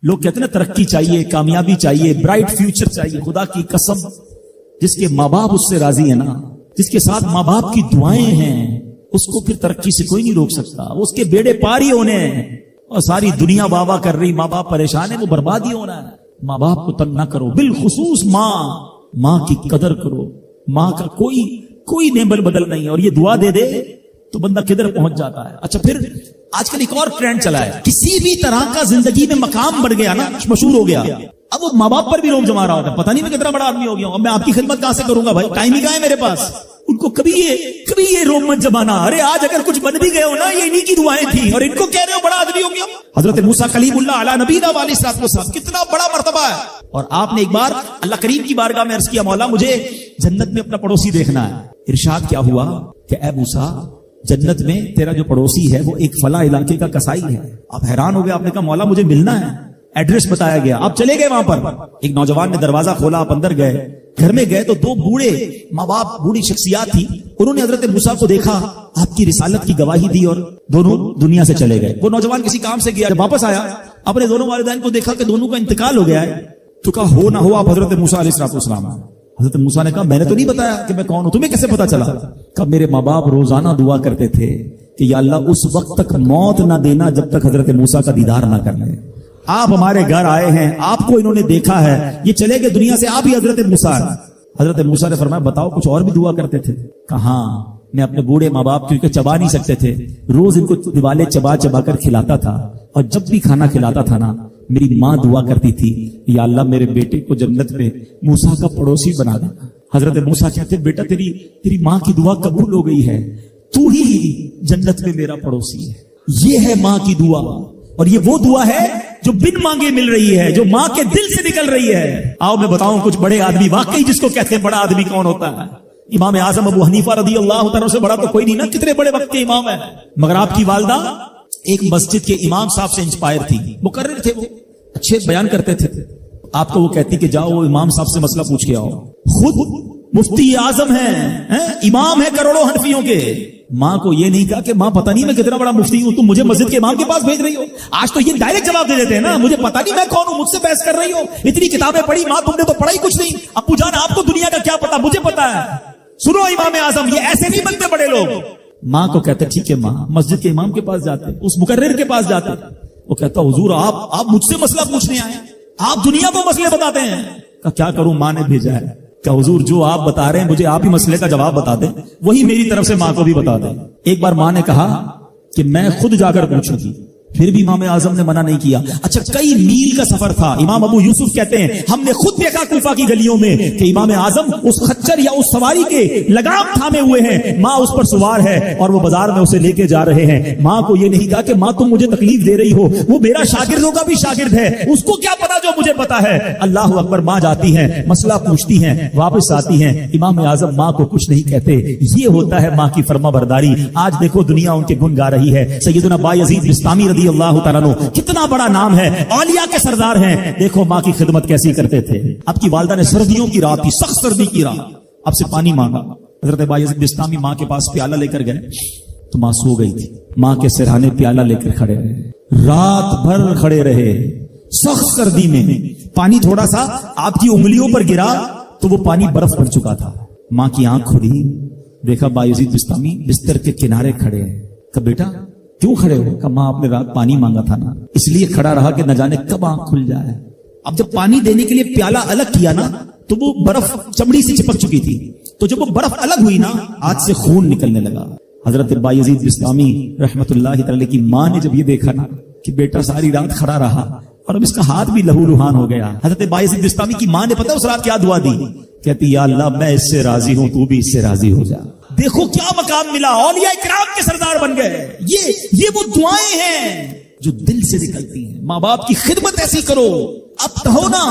لوگ کہتے ہیں نا ترقی چاہیے، کامیابی چاہیے، برائٹ فیوچر چاہیے. خدا کی قسم جس کے ماں باپ اس سے راضی ہے نا، جس کے ساتھ ماں باپ کی دعائیں ہیں، اس کو پھر ترقی سے کوئی نہیں روک سکتا. اس کے بیڑے پار ہی ہونے ہیں. اور ساری دنیا واہ واہ کر رہی، ماں باپ پریشان ہے، وہ برباد ہی ہونا ہے. ماں باپ کو تنگ نہ کرو، بالخصوص ماں کی قدر کرو. ماں کا کوئی نیبل بدل نہیں. اور یہ دعا دے دے تو بندہ کدھر پہنچ جاتا ہے. اچھا پھر آج کل ایک اور ٹرینڈ چلا ہے، کسی بھی طرح کا زندگی میں مقام بڑھ گیا نا، مشہور ہو گیا، اب وہ ماں باپ پر بھی روک جما رہا ہوتا ہے. پتہ نہیں میں کتنا بڑا آدمی ہو گیا ہوں، اب میں آپ کی خدمت کہاں سے کروں گا بھائی، ٹائم ہی کہاں ہے میرے پاس. ان کو کبھی یہ روم مت جمانا. ارے آج اگر کچھ بن بھی گئے ہو نا، یہ انہی کی دعائیں تھی، اور ان کو کہہ رہے ہو بڑا آدمی ہو گیا. حضرت موسیٰ کلیم اللہ علی نبینا علیہ الصلوۃ والسلام، کتنا بڑا مرتبہ ہے. اور آپ نے ایک بار اللہ کریم کی بارگاہ میں عرض کیا، مولا مجھے جنت میں اپنا پڑوسی دیکھنا ہے. ارشاد کیا ہوا کہ اے موسیٰ، جنت میں تیرا جو پڑوسی ہے وہ ایک فلاں علاقے کا کسائی ہے. آپ حیران ہو گئے، آپ نے کہا مولا مجھے ملنا ہے. ایڈریس بتایا گیا، آپ چلے گئے وہاں پر. ایک نوجوان نے دروازہ کھولا، آپ اندر گئے. گھر میں گئے تو دو بوڑھے ماں باپ، بوڑھی شخصیات تھی. انہوں نے حضرت موسیٰ کو دیکھا، آپ کی رسالت کی گواہی دی، اور دونوں دنیا سے چلے گئے. وہ نوجوان کسی کام سے گیا، جب واپس آیا اپنے دونوں والدین کو دیکھا کہ دونوں کا انتقال ہو گیا ہے. تو کہا ہو نہ ہو آپ حضرت موسیٰ علیہ السلام. حضرت موسیٰ نے کہا میں نے تو نہیں بتایا کہ میں کون ہوں، تمہیں کیسے پتا چلا؟ کہ میرے ماں باپ روزانہ دعا کرتے تھے کہ یا اللہ اس وقت تک موت نہ دینا جب تک حضرت موسیٰ کا دیدار نہ کر لیں. آپ ہمارے گھر آئے ہیں، آپ کو انہوں نے دیکھا ہے، یہ چلے گئے دنیا سے، آپ ہی حضرت موسیٰ. حضرت موسیٰ نے فرمایا بتاؤ کچھ اور بھی دعا کرتے تھے؟ کہاں میں اپنے بوڑھے ماں باپ کیونکہ چبا نہیں سکتے تھے، روز ان کو دیوالے چبا چبا کر کھلاتا تھا. اور جب بھی کھانا کھلاتا تھا نا، میری ماں دعا کرتی تھی یا اللہ میرے بیٹے کو جنت میں موسیٰ کا پڑوسی بنا دینا. حضرت موسیٰ کہتے بیٹا تیری ماں کی دعا قبول ہو گئی ہے، تو ہی جنت میں میرا پڑوسی ہے. یہ ہے ماں کی دعا، اور یہ وہ دعا ہے جو بن مانگے مل رہی ہے، جو ماں کے دل سے نکل رہی ہے. آؤ میں بتاؤں کچھ بڑے آدمی، واقعی جس کو کہتے ہیں بڑا آدمی کون ہوتا ہے. امام اعظم ابو حنیفہ رضی اللہ تعالیٰ سے بڑا تو کوئی نہیں نا، کتنے بڑے وقت کے امام ہیں. مگر آپ کی والدہ ایک مسجد کے امام صاحب سے انسپائر تھی، مقرر تھے، وہ اچھے بیان کرتے تھے. آپ کو وہ کہتی کہ جاؤ وہ امام صاحب سے مسئلہ پوچھ کے آؤ. خود مفتی اعظم ہیں، امام ہے کروڑوں حنفیوں کے. ماں کو یہ نہیں کہا کہ ماں پتہ نہیں میں کتنا بڑا مفتی ہوں، تم مجھے مسجد کے امام کے پاس بھیج رہی ہو. آج تو یہ ڈائریکٹ جواب دے دیتے ہیں نا، مجھے پتہ نہیں میں کون ہوں، مجھ سے بحث کر رہی ہو، اتنی کتابیں پڑھی ماں، تم نے تو پڑھا ہی کچھ نہیں. ابو جان آپ کو دنیا کا کیا پتا، مجھے پتا ہے. سنو امام اعظم، یہ ایسے نہیں بنتے بڑے لوگ. ماں کو کہتے ٹھیک ہے ماں، مسجد کے امام کے پاس جاتے، اس مقرر کے پاس جاتے. وہ کہتا حضور آپ مجھ سے مسئلہ پوچھنے آئے، آپ دنیا کو مسئلے بتاتے ہیں. کیا کروں، ماں نے بھیجا ہے. کہ حضور جو آپ بتا رہے ہیں مجھے آپ ہی مسئلے کا جواب بتا دیں، وہی میری طرف سے ماں کو بھی بتا دیں. ایک بار ماں نے کہا کہ میں خود جا کر پوچھوں گی، پھر بھی امام اعظم نے منع نہیں کیا. اچھا کئی میل کا سفر تھا. امام ابو یوسف کہتے ہیں ہم نے خود دیکھا کوفہ کی گلیوں میں کہ امام اعظم اس خچر یا اس سواری کے لگام تھامے ہوئے ہیں، ماں اس پر سوار ہے اور وہ بازار میں اسے لے کے جا رہے ہیں. ماں کو یہ نہیں کہا کہ ماں تم مجھے تکلیف دے رہی ہو، وہ میرا شاگردوں کا بھی شاگرد ہے، اس کو کیا پتا جو مجھے پتا ہے. اللہ اکبر. ماں جاتی ہیں، مسئلہ پوچھتی ہیں، واپس آتی ہیں. امام اعظم ماں کو کچھ نہیں کہتے. یہ ہوتا ہے ماں کی فرما برداری. آج دیکھو دنیا ان کے گن گا رہی ہے. سیدنا بایزید بستامی رضی اللہ تعالیٰ عنہ کتنا بڑا نام ہے، اولیاء کے سردار ہیں. دیکھو ماں کی خدمت کیسی کرتے تھے. آپ کی والدہ نے سردیوں کی رات تھی، سخت سردی کی رات، آپ سے پانی مانگا. حضرت بایزید بستامی ماں کے پاس پیالہ لے کر گئے تو ماں سو گئی تھی. ماں کے سرہانے پیالہ لے کر کھڑے رہے، رات بھر کھڑے رہے سخت سردی میں. پانی تھوڑا سا آپ کی انگلیوں پر گرا تو وہ پانی برف پڑ چکا تھا. ماں کی آنکھ کھلی، دیکھا بایزید بستامی بستر کے کنارے کھڑے ہیں. کہ بیٹا کیوں کھڑے ہو؟ کہ ماں آپ نے رات پانی مانگا تھا نا، اس لیے کھڑا رہا کہ نہ جانے کب آنکھ کھل جائے. اب جب پانی دینے کے لیے پیالہ الگ کیا نا تو وہ برف چمڑی سے چپک چکی تھی، تو جب وہ برف الگ ہوئی نا ہاتھ سے خون نکلنے لگا. حضرت بایزید بستامی رحمت اللہ تعالی کی ماں نے جب یہ دیکھا نا کہ بیٹا ساری رات کھڑا رہا اور اب اس کا ہاتھ بھی لہو لہان ہو گیا، حضرت بایزید بستامی کی ماں نے پتا اس رات کیا دعا دی؟ کہتی یا اللہ میں اس سے راضی ہوں، تو بھی اس سے راضی ہو جا. دیکھو کیا مقام ملا، اولیاء کرام کے سردار بن گئے. یہ وہ دعائیں ہیں جو دل سے نکلتی ہیں. ماں باپ کی خدمت ایسی کرو، اب کہو نا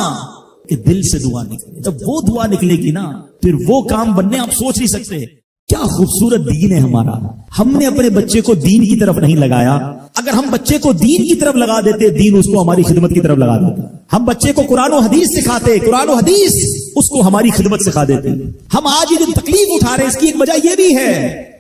کہ دل سے دعا نکلے. جب وہ دعا نکلے گی نا پھر وہ کام بننے آپ سوچ نہیں سکتے. کیا خوبصورت دین ہے ہمارا. ہم نے اپنے بچے کو دین کی طرف نہیں لگایا. اگر ہم بچے کو دین کی طرف لگا دیتے، دین اس کو ہماری خدمت کی طرف لگا دیتا. ہم بچے کو قرآن و حدیث سکھاتے، قرآن و حدیث اس کو ہماری خدمت سکھا دیتے. ہم آج یہ جو تکلیف اٹھا رہے ہیں اس کی ایک وجہ یہ بھی ہے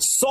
100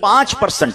5%।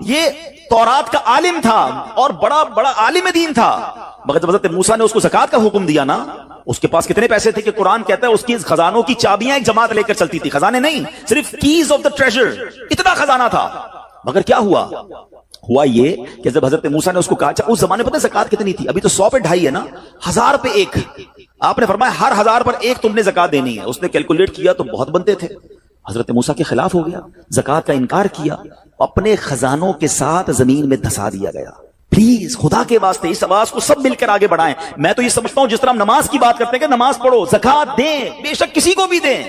یہ تورات کا عالم تھا اور بڑا بڑا عالم دین تھا، مگر جب حضرت موسیٰ نے اس کو زکات کا حکم دیا نا، اس کے پاس کتنے پیسے تھے کہ قرآن کہتا ہے اس کی خزانوں کی چابیاں ایک جماعت لے کر چلتی تھی، خزانے نہیں، صرف کیز آف دا ٹریجر، اتنا خزانہ تھا۔ مگر کیا ہوا یہ کہ جب حضرت موسیٰ نے اس کو کہا، اس زمانے پتہ زکات کتنی تھی؟ ابھی تو 100 پہ 2.5 ہے نا، 1000 پہ 1، آپ نے فرمایا ہر 1000 پر 1 تم نے زکات دینی ہے۔ اس نے کیلکولیٹ کیا تو بہت بنتے تھے، حضرت موسیٰ کے خلاف ہو گیا، زکات کا انکار کیا، اپنے خزانوں کے ساتھ زمین میں دھسا دیا گیا۔ پلیز خدا کے واسطے اس آواز کو سب مل کر آگے بڑھائیں۔ میں تو یہ سمجھتا ہوں جس طرح ہم نماز کی بات کرتے ہیں کہ نماز پڑھو، زکات دیں، بے شک کسی کو بھی دیں،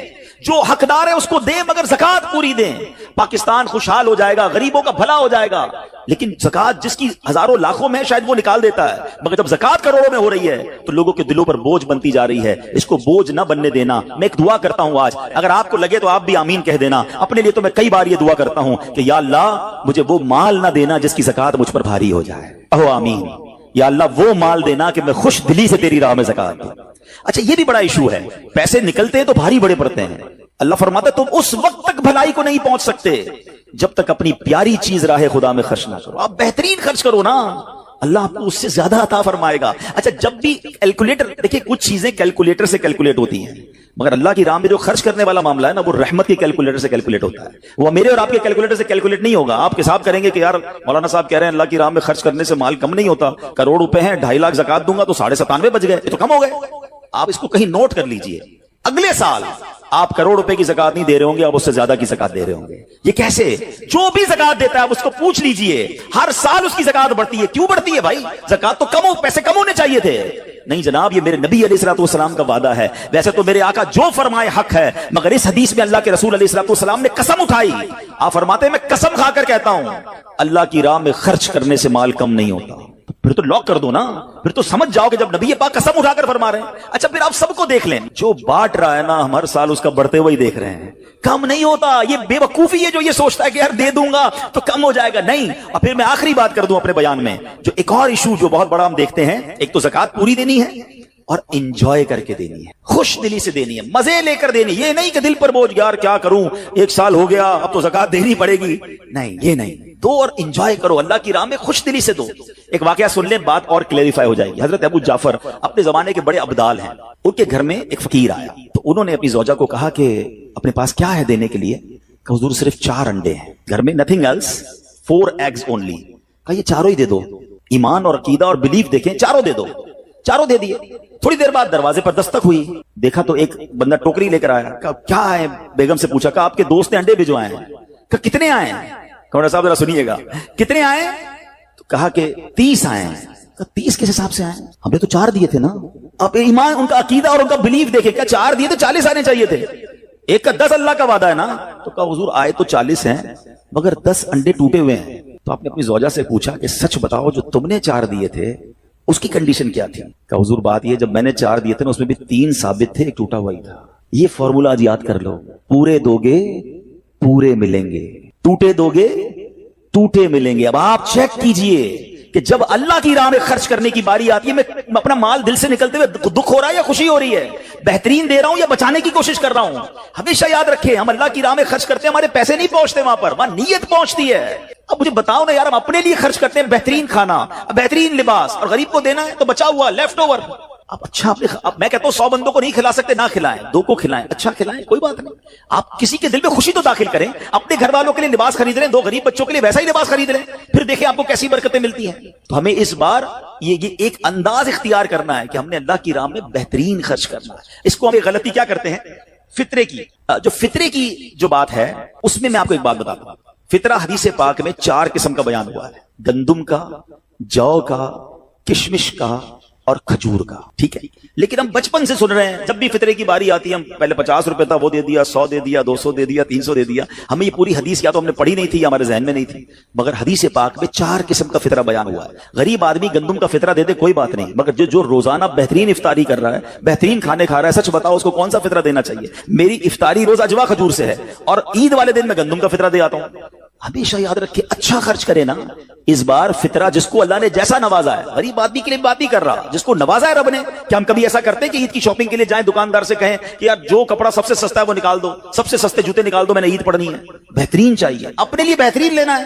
جو حقدار ہے اس کو دیں، مگر زکات پوری دیں۔ پاکستان خوشحال ہو جائے گا، غریبوں کا بھلا ہو جائے گا، لیکن زکات جس کی ہزاروں لاکھوں میں شاید وہ نکال دیتا ہے، مگر جب زکات کروڑوں میں ہو رہی ہے تو لوگوں کے دلوں پر بوجھ بنتی جا رہی ہے۔ اس کو بوجھ نہ بننے دینا۔ میں ایک دعا کرتا ہوں آج، اگر آپ کو لگے تو آپ بھی آمین کہہ دینا۔ اپنے لیے تو میں کئی بار یہ دعا کرتا ہوں کہ یا اللہ مجھے وہ مال نہ دینا جس کی زکات مجھ پر بھاری ہو جائے۔ کہو آمین۔ یا اللہ وہ مال دینا کہ میں خوش دلی سے تیری راہ میں زکات دوں۔ اچھا یہ بھی بڑا ایشو ہے، پیسے نکلتے ہیں تو بھاری بڑے پڑتے ہیں۔ اللہ فرماتا ہے تم اس وقت تک بھلائی کو نہیں پہنچ سکتے جب تک اپنی پیاری چیز راہ خدا میں خرچ نہ کرو۔ آپ بہترین خرچ کرو نا، اللہ آپ کو اس سے زیادہ عطا فرمائے گا۔ اچھا جب بھی کیلکولیٹر، دیکھیں کچھ چیزیں کیلکولیٹر سے کیلکولیٹ ہوتی ہیں، مگر اللہ کی راہ میں جو خرچ کرنے والا معاملہ ہے نا وہ رحمت کے کیلکولیٹر سے کیلکولیٹ ہوتا ہے، وہ میرے اور آپ کے کیلکولیٹر سے کیلکولیٹ نہیں ہوگا۔ آپ حساب کریں گے کہ یار مولانا صاحب کہہ رہے ہیں اللہ کی راہ میں خرچ کرنے سے مال کم نہیں ہوتا، کروڑ روپے ہیں 2.5 لاکھ زکات دوں گا تو 97.5 بچ گئے، یہ تو کم ہو گئے۔ آپ اس کو کہیں نوٹ کر لیجئے، اگلے سال آپ کروڑ روپے کی زکات نہیں دے رہے ہوں گے، آپ اس سے زیادہ کی زکات دے رہے ہوں گے۔ یہ کیسے؟ جو بھی زکات دیتا ہے آپ اس کو پوچھ لیجئے، ہر سال اس کی زکات بڑھتی ہے۔ کیوں بڑھتی ہے بھائی؟ زکات تو پیسے کم ہونے چاہیے تھے۔ نہیں جناب، یہ میرے نبی علیہ الصلوۃ والسلام کا وعدہ ہے۔ ویسے تو میرے آقا جو فرمائے حق ہے، مگر اس حدیث میں اللہ کے رسول علیہ الصلوۃ والسلام نے قسم اٹھائی۔ آپ فرماتے ہیں میں قسم کھا کر کہتا ہوں اللہ کی راہ میں خرچ کرنے سے مال کم نہیں ہوتا۔ پھر تو لاک کر دو نا، پھر تو سمجھ جاؤ کہ جب نبی پاک قسم اٹھا کر فرما رہے ہیں۔ اچھا پھر آپ سب کو دیکھ لیں، جو بانٹ رہا ہے نا ہم ہر سال اس کا بڑھتے ہوئے دیکھ رہے ہیں، کم نہیں ہوتا۔ یہ بے وقوفی ہے جو یہ سوچتا ہے کہ یار دے دوں گا تو کم ہو جائے گا، نہیں۔ اور پھر میں آخری بات کر دوں اپنے بیان میں، جو ایک اور ایشو جو بہت بڑا ہم دیکھتے ہیں، ایک تو زکات پوری دینی ہے اور انجوائے کر کے دینی ہے، خوش دلی سے دینی ہے، مزے لے کر دینی۔ یہ نہیں کہ دل پر بوجھ یار کیا کروں 1 سال ہو گیا اب تو زکات دینی پڑے گی، نہیں یہ نہیں۔ دو اور انجوائے کرو، اللہ کی راہ میں خوش دلی سے دو۔ ایک واقعہ سن لیں، بات اور کلیریفائی ہو جائے گی۔ حضرت ابو جعفر اپنے زمانے کے بڑے ابدال ہیں، ان کے گھر میں ایک فقیر آیا تو انہوں نے اپنی زوجہ کو کہا کہ اپنے پاس کیا ہے دینے کے لیے؟ کہ حضور صرف 4 انڈے ہیں گھر میں، نتھنگ ایلس، 4 ایگز اونلی۔ کہا یہ 4 ہی دے دو، ایمان اور عقیدہ اور بلیف دیکھیں، 4 دے دو۔ 4 دے دیے۔ تھوڑی دیر بعد دروازے پر دستک ہوئی، دیکھا تو ایک بندہ ٹوکری لے کر آیا۔ کہا کیا ہے؟ بیگم سے پوچھا، کہا آپ کے دوست نے انڈے بھجوائے ہیں۔ کہا کتنے آئے ہیں؟ کمرہ صاحب ذرا سنیے گا، کتنے آئے؟ تو کہا کہ 30 آئے ہیں۔ کہا 30 کس حساب سے آئے؟ ہم نے تو 4 دیے تھے نا۔ اب ایمان، ان کا عقیدہ اور ان کا بلیف دیکھے، کیا 4 دیے تو 40 آنے چاہیے تھے، ایک کا 10 اللہ کا وعدہ ہے نا۔ تو کہا حضور آئے تو 40 ہیں مگر 10 انڈے ٹوٹے ہوئے ہیں۔ تو آپ نے اپنی زوجہ سے پوچھا کہ سچ بتاؤ جو تم نے 4 دیے تھے اس کی کنڈیشن کیا تھی؟ کہ حضور بات یہ جب میں نے 4 دیے تھے نا اس میں بھی 3 ثابت تھے، ایک ٹوٹا ہوا ہی تھا۔ یہ فارمولا آج یاد کر لو، پورے دو گے پورے ملیں گے، ٹوٹے دو گے ٹوٹے ملیں گے۔ اب آپ چیک کیجئے کہ جب اللہ کی راہ میں خرچ کرنے کی باری آتی ہے، میں اپنا مال دل سے نکلتے ہوئے دکھ ہو رہا ہے یا خوشی ہو رہی ہے، بہترین دے رہا ہوں یا بچانے کی کوشش کر رہا ہوں۔ ہمیشہ یاد رکھیں ہم اللہ کی راہ میں خرچ کرتے ہیں، ہمارے پیسے نہیں پہنچتے وہاں پر، وہاں نیت پہنچتی ہے۔ اب مجھے بتاؤ نا یار، ہم اپنے لیے خرچ کرتے ہیں بہترین کھانا، بہترین لباس، اور غریب کو دینا ہے تو بچا ہوا لیفٹ اوور۔ اب اچھا اب میں کہتا ہوں 100 بندوں کو نہیں کھلا سکتے، نہ کھلائیں، 2 کو کھلائیں، اچھا کھلائیں، کوئی بات نہیں۔ آپ کسی کے دل میں خوشی تو داخل کریں، اپنے گھر والوں کے لیے لباس خرید لیں، 2 غریب بچوں کے لیے ویسا ہی لباس خرید لیں، پھر دیکھیں آپ کو کیسی برکتیں ملتی ہیں۔ تو ہمیں اس بار یہ ایک انداز اختیار کرنا ہے کہ ہم نے اللہ کی راہ میں بہترین خرچ کرنا ہے۔ اس کو ہم ایک غلطی کیا کرتے ہیں، فطرے کی، جو فطرے کی جو بات ہے اس میں آپ کو ایک بات بتاتا ہوں۔ فطرہ حدیث پاک میں 4 قسم کا بیان ہوا ہے، گندم کا، جو کا، کشمش کا اور کھجور کا، ٹھیک ہے۔ لیکن ہم بچپن سے سن رہے ہیں، جب بھی فطرے کی باری آتی ہے ہم پہلے 50 روپے تھا وہ دے دیا، 100 دے دیا، 200 دے دیا، 300 دے دیا۔ ہمیں یہ پوری حدیث یا تو ہم نے پڑھی نہیں تھی یا ہمارے ذہن میں نہیں تھی، مگر حدیث پاک میں 4 قسم کا فطرہ بیان ہوا ہے۔ غریب آدمی گندم کا فطرہ دے دے کوئی بات نہیں، مگر جو روزانہ بہترین افطاری کر رہا ہے، بہترین کھانے کھا رہا ہے، سچ بتاؤ اس کو کون سا فطرہ دینا چاہیے؟ میری افطاری روز اجوا کھجور سے ہے اور عید والے دن میں گندم کا فطرہ دے آتا ہوں۔ ہمیشہ یاد رکھے اچھا خرچ کرے نا۔ اس بار فطرہ جس کو اللہ نے جیسا نوازا ہے، غریب آدمی کے لیے بات نہیں کر رہا، جس کو نوازا ہے رب نے۔ کیا ہم کبھی ایسا کرتے ہیں کہ عید کی شاپنگ کے لیے جائیں دکاندار سے کہیں کہ یار جو کپڑا سب سے سستا ہے وہ نکال دو، سب سے سستے جوتے نکال دو، میں نے عید پڑھنی ہے؟ بہترین چاہیے، اپنے لیے بہترین لینا ہے۔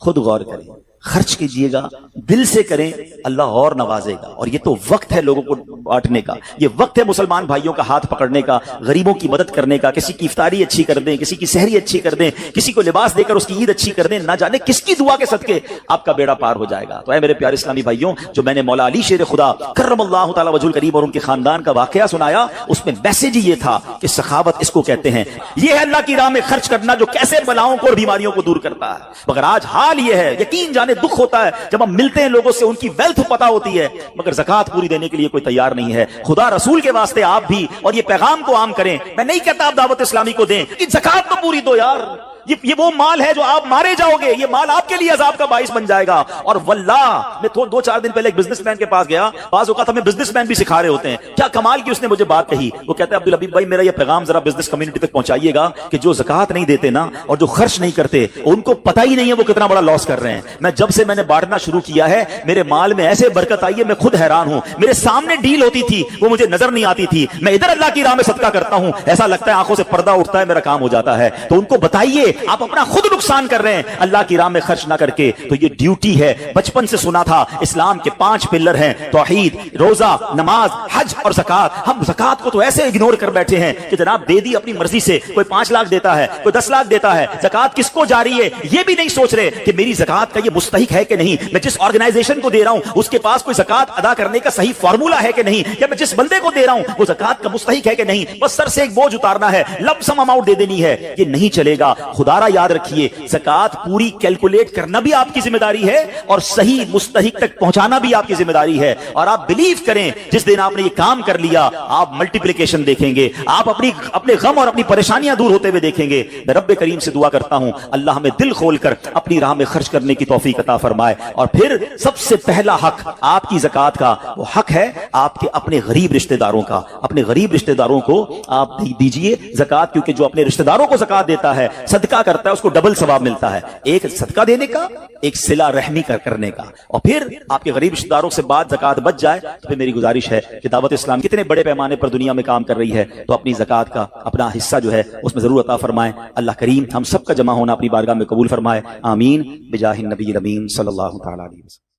خود غور کریں، خرچ کیجئے گا، دل سے کریں، اللہ اور نوازے گا۔ اور یہ تو وقت ہے لوگوں کو بانٹنے کا، یہ وقت ہے مسلمان بھائیوں کا ہاتھ پکڑنے کا، غریبوں کی مدد کرنے کا، کسی کی افطاری اچھی کر دیں، کسی کی سحری اچھی کر دیں، کسی کو لباس دے کر اس کی عید اچھی کر دیں، نہ جانے کس کی دعا کے صدقے آپ کا بیڑا پار ہو جائے گا۔ تو اے میرے پیارے اسلامی بھائیوں، جو میں نے مولا علی شیر خدا کرم اللہ تعالی وجہ الکریم اور ان کے خاندان کا واقعہ سنایا، اس میں میسج یہ تھا کہ سخاوت اس کو کہتے ہیں، یہ ہے اللہ کی راہ میں خرچ کرنا جو کیسے بلاؤں کو اور بیماریوں کو دور کرتا ہے۔ مگر آج حال یہ ہے، یقین جانے دکھ ہوتا ہے جب ہم ملتے ہیں لوگوں سے، ان کی ویلتھ پتہ ہوتی ہے مگر زکات پوری دینے کے لیے کوئی تیار نہیں ہے۔ خدا رسول کے واسطے آپ بھی اور یہ پیغام کو عام کریں۔ میں نہیں کہتا آپ دعوت اسلامی کو دیں کہ زکات تو پوری دو یار، یہ وہ مال ہے جو آپ مارے جاؤ گے، یہ مال آپ کے لیے عذاب کا باعث بن جائے گا۔ اور واللہ میں 2-4 دن پہلے ایک بزنس مین کے پاس گیا، بعض اوقات ہمیں بزنس مین بھی سکھا رہے ہوتے ہیں، کیا کمال کی اس نے مجھے بات کہی۔ وہ کہتا ہے عبدالحبیب بھائی میرا یہ پیغام ذرا بزنس کمیونٹی تک پہنچائیے گا کہ جو زکات نہیں دیتے نا اور جو خرچ نہیں کرتے ان کو پتہ ہی نہیں ہے وہ کتنا بڑا لاس کر رہے ہیں۔ میں نے بانٹنا شروع کیا ہے، میرے مال میں ایسے برکت آئی ہے، میں خود حیران ہوں۔ میرے سامنے ڈیل ہوتی تھی وہ مجھے نظر نہیں آتی تھی، میں ادھر اللہ کی راہ میں صدقہ کرتا ہوں، ایسا لگتا ہے آنکھوں سے پردہ اٹھتا ہے، میرا کام ہو جاتا ہے۔ تو ان کو بتائیے آپ اپنا خود نقصان کر رہے ہیں اللہ کی راہ میں خرچ نہ کر کے۔ تو یہ ڈیوٹی ہے، بچپن سے سنا تھا اسلام کے 5 پلر ہیں، توحید، روزہ، نماز، حج اور زکات۔ ہم زکات کو تو ایسے اگنور کر بیٹھے ہیں کہ جناب دے دی اپنی مرضی سے، کوئی 5 لاکھ دیتا ہے، کوئی 10 لاکھ دیتا ہے، زکات کس کو جاری ہے یہ بھی نہیں سوچ رہے کہ میری زکات کا یہ مستحق ہے کہ نہیں، میں جس آرگنائزیشن کو دے رہا ہوں اس کے پاس کوئی زکات ادا کرنے کا صحیح فارمولا ہے کہ نہیں، یا میں جس بندے کو دے رہا ہوں وہ زکات کا مستحق ہے کہ نہیں، بس سر سے ایک بوجھ اتارنا ہے، لم سم اماؤنٹ دے دینی ہے، یہ نہیں چلے گا۔ خدا را یاد رکھیے زکات پوری کیلکولیٹ کرنا بھی آپ کی ذمہ داری ہے اور صحیح مستحق تک پہنچانا بھی آپ کی ذمہ داری ہے۔ اور آپ بلیو کریں جس دن آپ نے یہ کام کر لیا آپ ملٹیپلیکیشن دیکھیں گے، آپ اپنے غم اور اپنی پریشانیاں دور ہوتے ہوئے دیکھیں گے۔ میں رب کریم سے دعا کرتا ہوں اللہ ہمیں دل کھول کر اپنی راہ میں خرچ کرنے کی توفیق عطا فرمائے۔ اور پھر سب سے پہلا حق آپ کی زکات کا وہ حق ہے آپ کے اپنے غریب رشتہ داروں کا۔ اپنے غریب رشتہ داروں کو آپ دیجئے زکات، کیونکہ جو اپنے رشتہ داروں کو زکات دیتا ہے صدقہ کرتا ہے اس کو ڈبل ثواب ملتا ہے، ایک صدقہ دینے کا، ایک صلہ رحمی کرنے کا۔ اور پھر آپ کے غریب رشتہ داروں سے بات زکات بچ جائے تو پھر میری گزارش ہے کہ دعوت اسلام کتنے بڑے پیمانے پر دنیا میں کام کر رہی ہے، تو اپنی زکات کا اپنا حصہ جو ہے اس میں ضرور عطا فرمائیں۔ اللہ کریم ہم سب کا جمع ہونا اپنی بارگاہ میں قبول فرمائے، آمین بجاہ النبی الامین صلی اللہ تعالی علیہ وسلم۔